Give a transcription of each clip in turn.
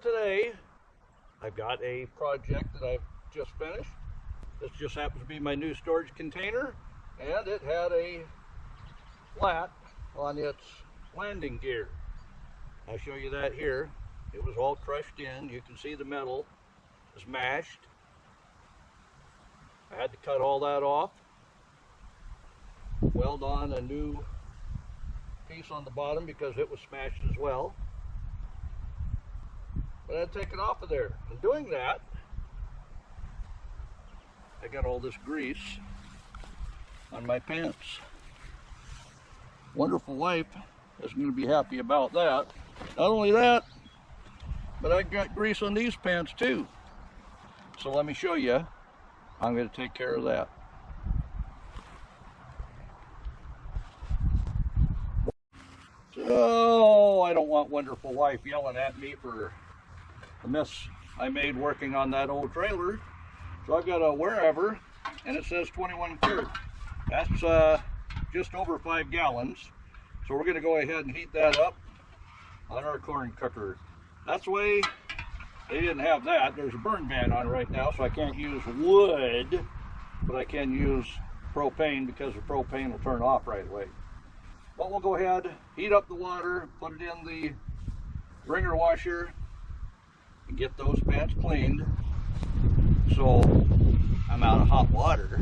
today I've got a project that I've just finished. This just happens to be my new storage container, and it had a flat on its landing gear. I'll show you that here. It was all crushed in. You can see the metal is mashed. I had to cut all that off, weld on a new piece on the bottom because it was smashed as well. But I had to take it off of there. In doing that, I got all this grease on my pants. Wonderful wife is going to be happy about that. Not only that, but I got grease on these pants too. So let me show you. I'm going to take care of that. So I don't want wonderful wife yelling at me for the mess I made working on that old trailer. So I've got a wherever, and it says 21 quart. That's just over 5 gallons. So we're going to go ahead and heat that up on our corn cooker. That's the way they didn't have that. There's a burn ban on it right now, so I can't use wood, but I can use propane because the propane will turn off right away. But we'll go ahead, heat up the water, put it in the wringer washer, and get those pants cleaned. So I'm out of hot water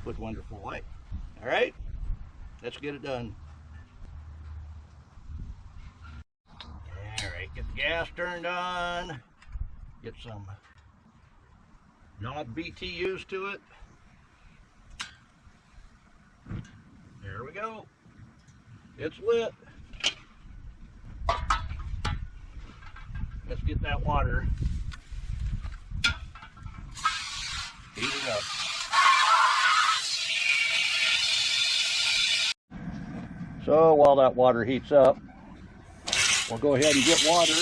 with wonderful wife. All right, let's get it done. Alright, get the gas turned on, get some knob BTUs to it. There we go. It's lit. Let's get that water heated up. So while that water heats up, we'll go ahead and get water.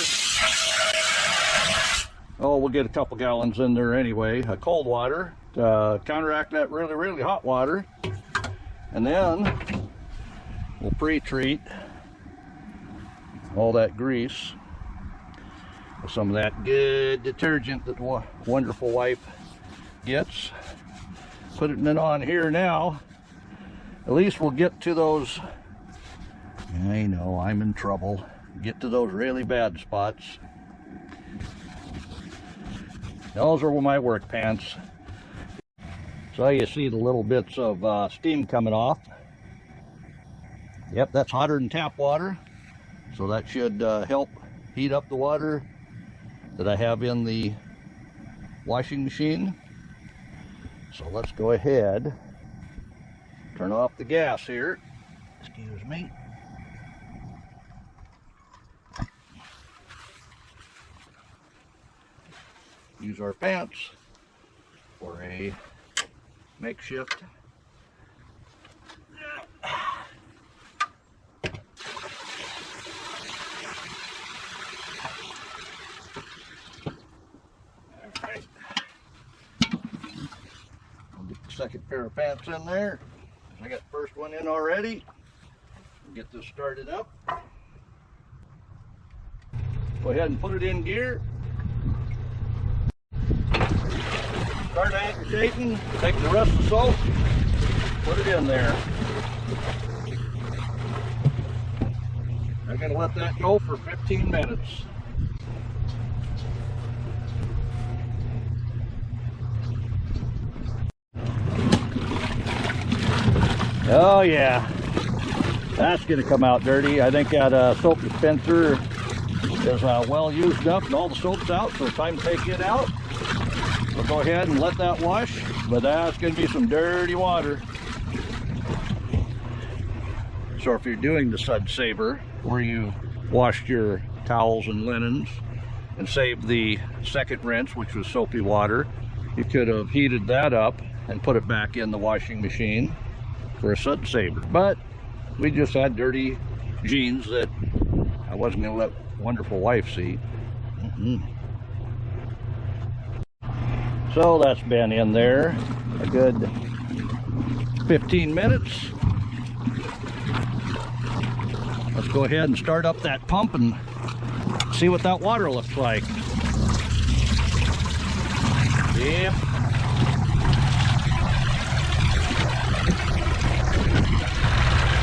Oh, we'll get a couple gallons in there anyway, cold water to counteract that really hot water. And then we'll pre-treat all that grease with some of that good detergent that the wonderful wife gets. Putting it on here now. At least we'll get to those, I know I'm in trouble, get to those really bad spots. Those are my work pants. So you see the little bits of steam coming off. Yep, that's hotter than tap water. So that should help heat up the water that I have in the washing machine. So let's go ahead, turn off the gas here. Excuse me. Use our pants for a makeshift. Alright. I'll get the second pair of pants in there. I got the first one in already. We'll get this started up. Go ahead and put it in gear. Start agitating, take the rest of the soap, put it in there. I'm going to let that go for 15 minutes. Oh yeah, that's going to come out dirty. I think that soap dispenser is well used up and all the soap's out, so it's time to take it out. We'll go ahead and let that wash, but that's going to be some dirty water. So if you're doing the Sud Saver, where you washed your towels and linens and saved the second rinse, which was soapy water, you could have heated that up and put it back in the washing machine for a Sud Saver. But we just had dirty jeans that I wasn't going to let wonderful wife see. So that's been in there a good 15 minutes. Let's go ahead and start up that pump and see what that water looks like. Yep.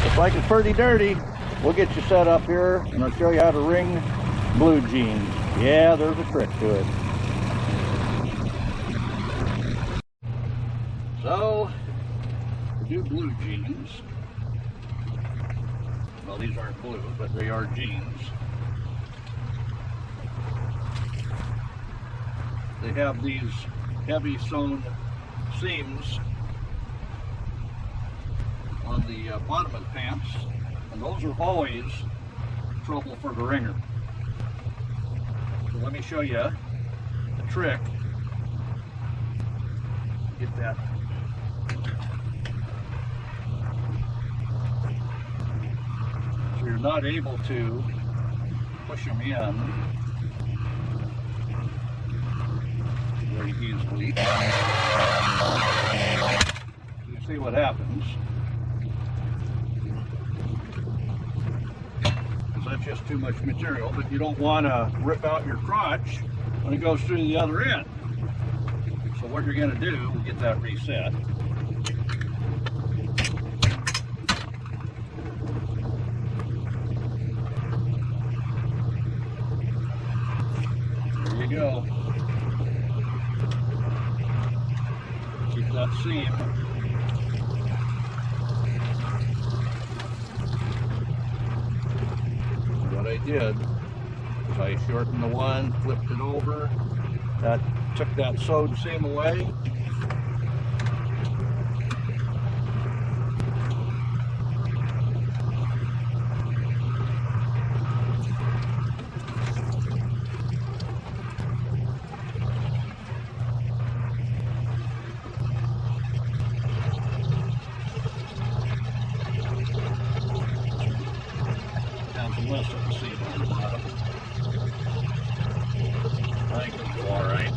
Looks like it's pretty dirty. We'll get you set up here and I'll show you how to wring blue jeans. Yeah, there's a trick to it. So, to do blue jeans, well, these aren't blue, but they are jeans. They have these heavy sewn seams on the bottom of the pants, and those are always trouble for the wringer. So let me show you the trick. Get that. So you're not able to push them in very easily. You see what happens. That's just too much material, but you don't want to rip out your crotch when it goes through the other end. So what you're going to do, we'll get that reset. There you go. Keep that seam. What I did is I shortened the one, flipped it over, that took that sewed seam away. Less of the seam on the bottom. I think it'll go alright.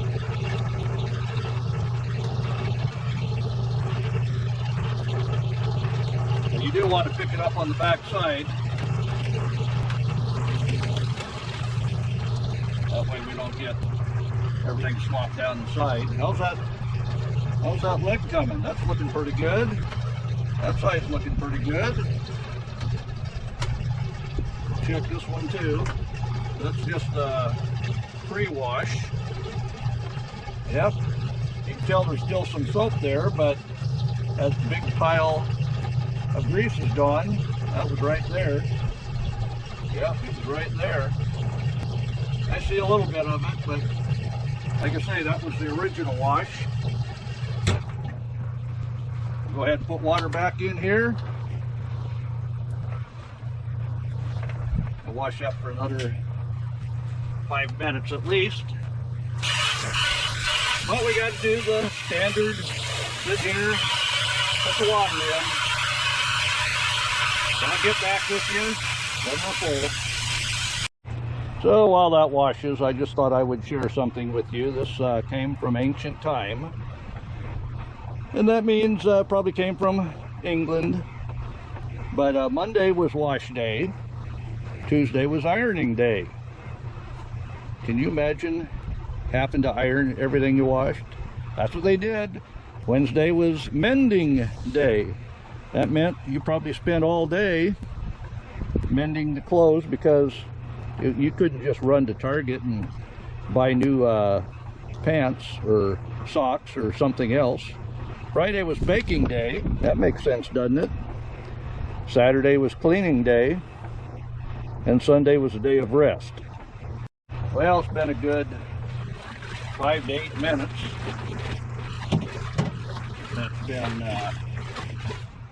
And you do want to pick it up on the back side. That way we don't get everything swapped down the side. How's that leg coming? That's looking pretty good. That side's looking pretty good. Check this one too. That's just a pre-wash. Yep. You can tell there's still some soap there, but as the big pile of grease is gone, that was right there. Yep, it was right there. I see a little bit of it, but like I say, that was the original wash. Go ahead and put water back in here. Wash up for another 5 minutes at least. But we got to do the standard sit here, put the water in. Then I'll get back with you when we're full. So while that washes, I just thought I would share something with you. This came from ancient time, and that means probably came from England. But Monday was wash day. Tuesday was ironing day. Can you imagine having to iron everything you washed? That's what they did. Wednesday was mending day. That meant you probably spent all day mending the clothes because you couldn't just run to Target and buy new pants or socks or something else. Friday was baking day. That makes sense, doesn't it? Saturday was cleaning day. And Sunday was a day of rest. Well, it's been a good 5 to 8 minutes. That's been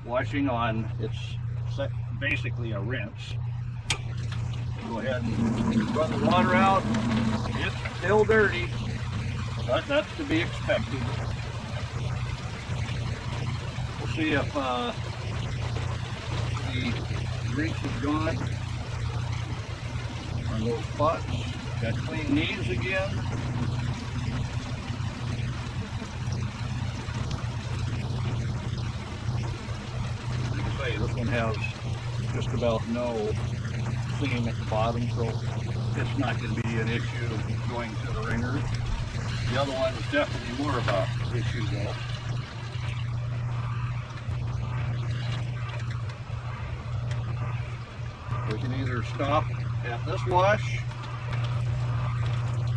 washing on. It's basically a rinse. Go ahead and run the water out. It's still dirty, but that's to be expected. We'll see if the grease is gone on those spots. Got to clean these again. Like I say, this one has just about no seam at the bottom, so it's not going to be an issue going to the wringer. The other one is definitely more of an issue though. We can either stop at this wash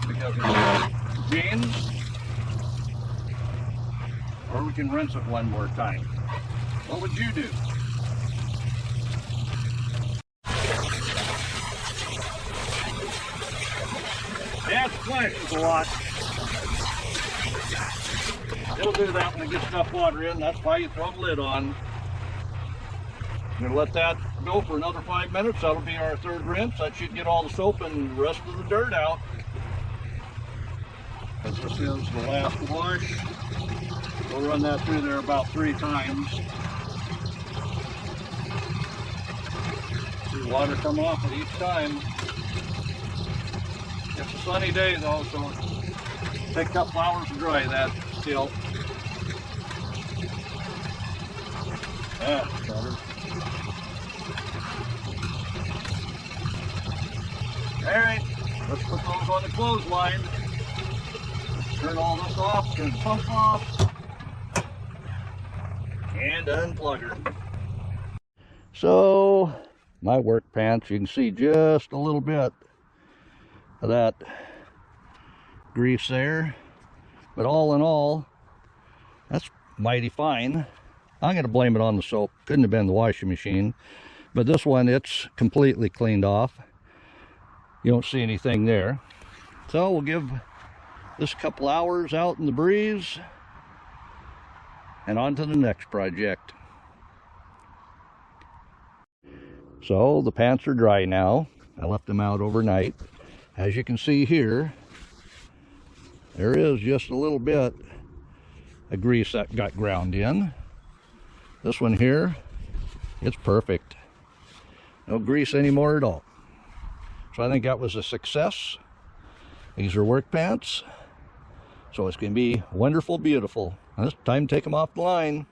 because it's jeans, or we can rinse it one more time. What would you do? Yeah, it splashes a lot. It'll do that when it gets enough water in. That's why you throw the lid on. I'm going to let that go for another 5 minutes. That'll be our third rinse. That should get all the soap and the rest of the dirt out. As this is the last wash, we'll run that through there about 3 times. See water come off it each time. It's a sunny day though, so it takes a couple hours to dry that still. That's better. Alright, let's put those on the clothesline. Turn all this off, turn the pump off, and unplug her. So, my work pants, you can see just a little bit of that grease there. But all in all, that's mighty fine. I'm going to blame it on the soap. Couldn't have been the washing machine. But this one, it's completely cleaned off. You don't see anything there. So we'll give this a couple hours out in the breeze and on to the next project. So the pants are dry now. I left them out overnight. As you can see here, there is just a little bit of grease that got ground in. This one here, it's perfect. No grease anymore at all. So I think that was a success. These are work pants. So it's going to be wonderful, beautiful. And it's time to take them off the line.